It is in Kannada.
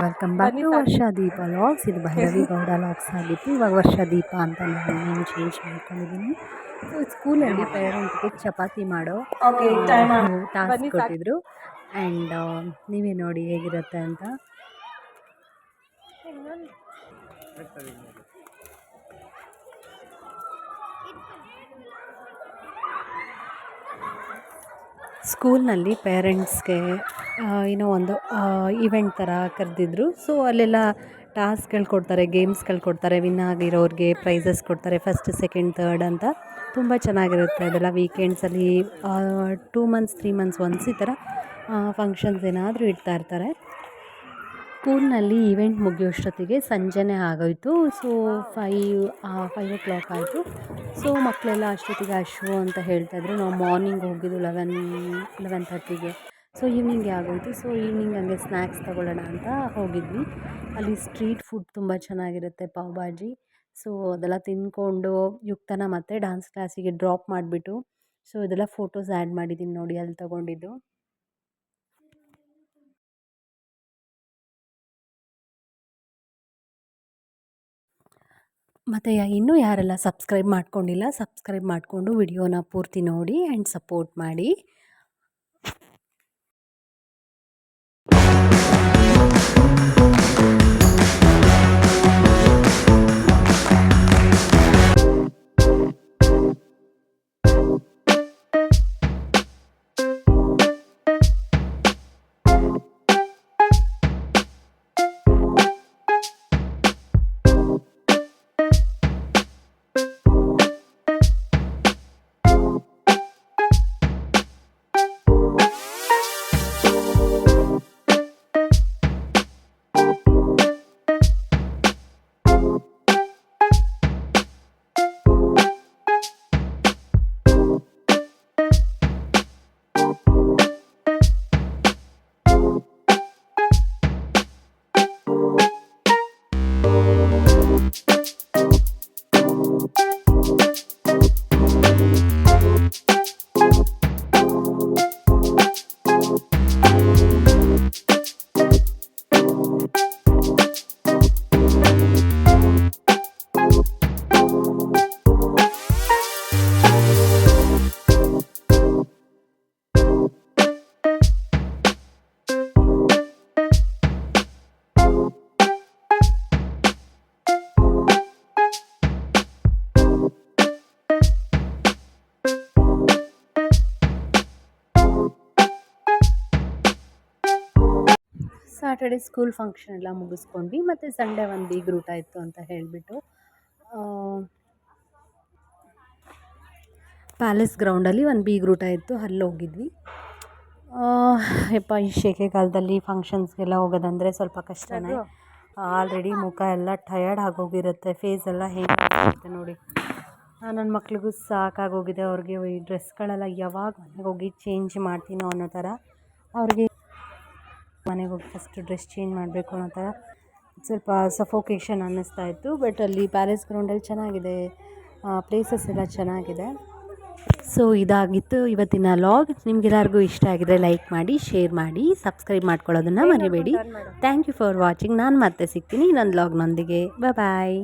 Welcome back to Varshadeepa logs. ಇದು ಭೈರವಿ ಗೌಡ ಲಾಗ್ಸ್ ಆಗಿತ್ತು. ಇವಾಗ ವರ್ಷದೀಪ ಅಂತ ನಾನು ನೇಮ್ ಚೇಂಜ್ ಮಾಡ್ಕೊಂಡಿದ್ದೀನಿ. ಸೊ ಸ್ಕೂಲಲ್ಲಿ ಪೇರೆಂಟ್ಗೆ ಚಪಾತಿ ಮಾಡೋ ಟಾಸ್ಕ್ ಕೊಟ್ಟಿದ್ರು. ಆ್ಯಂಡ್ ನೀವೇ ನೋಡಿ ಹೇಗಿರುತ್ತೆ ಅಂತ. ಸ್ಕೂಲ್ನಲ್ಲಿ ಪೇರೆಂಟ್ಸ್ಗೆ ಏನೋ ಒಂದು ಇವೆಂಟ್ ಥರ ಕರೆದಿದ್ರು. ಸೊ ಅಲ್ಲೆಲ್ಲ ಟಾಸ್ಕ್ಗಳು ಕೊಡ್ತಾರೆ, ಗೇಮ್ಸ್ಗಳು ಕೊಡ್ತಾರೆ. ವಿನ್ ಆಗಿರೋರಿಗೆ ಪ್ರೈಸಸ್ ಕೊಡ್ತಾರೆ, ಫಸ್ಟ್ ಸೆಕೆಂಡ್ ಥರ್ಡ್ ಅಂತ. ತುಂಬ ಚೆನ್ನಾಗಿರುತ್ತೆ ಅದೆಲ್ಲ. ವೀಕೆಂಡ್ಸಲ್ಲಿ 2 ಮಂತ್ಸ್ 3 ಮಂತ್ಸ್ ಒನ್ಸ್ ಈ ಥರ ಫಂಕ್ಷನ್ಸ್ ಏನಾದರೂ ಇರ್ತಾರೆ. ಸ್ಕೂಲ್ನಲ್ಲಿ ಈವೆಂಟ್ ಮುಗಿಯೋಷ್ಟೊತ್ತಿಗೆ ಸಂಜೆನೇ ಆಗೋಯಿತು. ಸೊ 5 o'clock ಆಯಿತು. ಸೊ ಮಕ್ಕಳೆಲ್ಲ ಅಷ್ಟೊತ್ತಿಗೆ ಹಶ್ವು ಅಂತ ಹೇಳ್ತಾಯಿದ್ರು. ನಾವು ಮಾರ್ನಿಂಗ್ ಹೋಗಿದ್ದು 11:30ಗೆ. ಸೊ ಈವ್ನಿಂಗೆ ಆಗೋಯಿತು. ಸೊ ಈವ್ನಿಂಗ್ ಹಂಗೆ ಸ್ನ್ಯಾಕ್ಸ್ ತೊಗೊಳ್ಳೋಣ ಅಂತ ಹೋಗಿದ್ವಿ. ಅಲ್ಲಿ ಸ್ಟ್ರೀಟ್ ಫುಡ್ ತುಂಬ ಚೆನ್ನಾಗಿರುತ್ತೆ, ಪಾವ್ ಭಾಜಿ. ಸೊ ಅದೆಲ್ಲ ತಿಂದ್ಕೊಂಡು ಯುಕ್ತನ ಮತ್ತೆ ಡ್ಯಾನ್ಸ್ ಕ್ಲಾಸಿಗೆ ಡ್ರಾಪ್ ಮಾಡಿಬಿಟ್ಟು, ಸೊ ಇದೆಲ್ಲ ಫೋಟೋಸ್ ಆ್ಯಡ್ ಮಾಡಿದ್ದೀನಿ ನೋಡಿ, ಅಲ್ಲಿ ತೊಗೊಂಡಿದ್ದು. ಮತ್ತು ಇನ್ನೂ ಯಾರೆಲ್ಲ ಸಬ್ಸ್ಕ್ರೈಬ್ ಮಾಡ್ಕೊಂಡಿಲ್ಲ, ಸಬ್ಸ್ಕ್ರೈಬ್ ಮಾಡಿಕೊಂಡು ವಿಡಿಯೋನ ಪೂರ್ತಿ ನೋಡಿ ಆ್ಯಂಡ್ ಸಪೋರ್ಟ್ ಮಾಡಿ. ಸ್ಯಾಟರ್ಡೆ ಸ್ಕೂಲ್ ಫಂಕ್ಷನ್ ಎಲ್ಲ ಮುಗಿಸ್ಕೊಂಡ್ವಿ. ಮತ್ತು ಸಂಡೇ ಒಂದು ಬೀಗ್ ಊಟ ಇತ್ತು ಅಂತ ಹೇಳಿಬಿಟ್ಟು ಪ್ಯಾಲೇಸ್ ಗ್ರೌಂಡಲ್ಲಿ ಒಂದು ಬೀಗ್ ಊಟ ಇತ್ತು, ಅಲ್ಲಿ ಹೋಗಿದ್ವಿ. ಈ ಶೆಕೆಗಾಲದಲ್ಲಿ ಫಂಕ್ಷನ್ಸ್ಗೆಲ್ಲ ಹೋಗೋದಂದರೆ ಸ್ವಲ್ಪ ಕಷ್ಟನೇ. ಆಲ್ರೆಡಿ ಮುಖ ಎಲ್ಲ ಟಯರ್ಡ್ ಆಗೋಗಿರುತ್ತೆ, ಫೇಸ್ ಎಲ್ಲ ಹೇಗಿರುತ್ತೆ ನೋಡಿ. ನನ್ನ ಮಕ್ಳಿಗೂ ಸಾಕಾಗೋಗಿದೆ. ಅವ್ರಿಗೆ ಈ ಡ್ರೆಸ್ಗಳೆಲ್ಲ ಯಾವಾಗ ಮನೆಗೆ ಹೋಗಿ ಚೇಂಜ್ ಮಾಡ್ತೀನೋ ಅನ್ನೋ ಥರ. ಅವ್ರಿಗೆ ಮನೆಗೆ ಹೋಗಿ ಫಸ್ಟ್ ಡ್ರೆಸ್ ಚೇಂಜ್ ಮಾಡಬೇಕು ಅನ್ನೋ ಥರ ಸ್ವಲ್ಪ ಸಫೋಕೇಷನ್ ಅನ್ನಿಸ್ತಾ ಇತ್ತು. ಬಟ್ ಅಲ್ಲಿ ಪ್ಯಾಲೇಸ್ ಗ್ರೌಂಡಲ್ಲಿ ಚೆನ್ನಾಗಿದೆ, ಪ್ಲೇಸಸ್ ಎಲ್ಲ ಚೆನ್ನಾಗಿದೆ. ಸೊ ಇದಾಗಿತ್ತು ಇವತ್ತಿನ ಲಾಗ್. ನಿಮ್ಗೆಲ್ಲರಿಗೂ ಇಷ್ಟ ಆಗಿದ್ರೆ ಲೈಕ್ ಮಾಡಿ, ಶೇರ್ ಮಾಡಿ, ಸಬ್ಸ್ಕ್ರೈಬ್ ಮಾಡ್ಕೊಳ್ಳೋದನ್ನು ಮರಿಬೇಡಿ. Thank you for watching. ನಾನು ಮತ್ತೆ ಸಿಗ್ತೀನಿ ಇನ್ನೊಂದು ಲಾಗ್ನೊಂದಿಗೆ. ಬಾಯ್.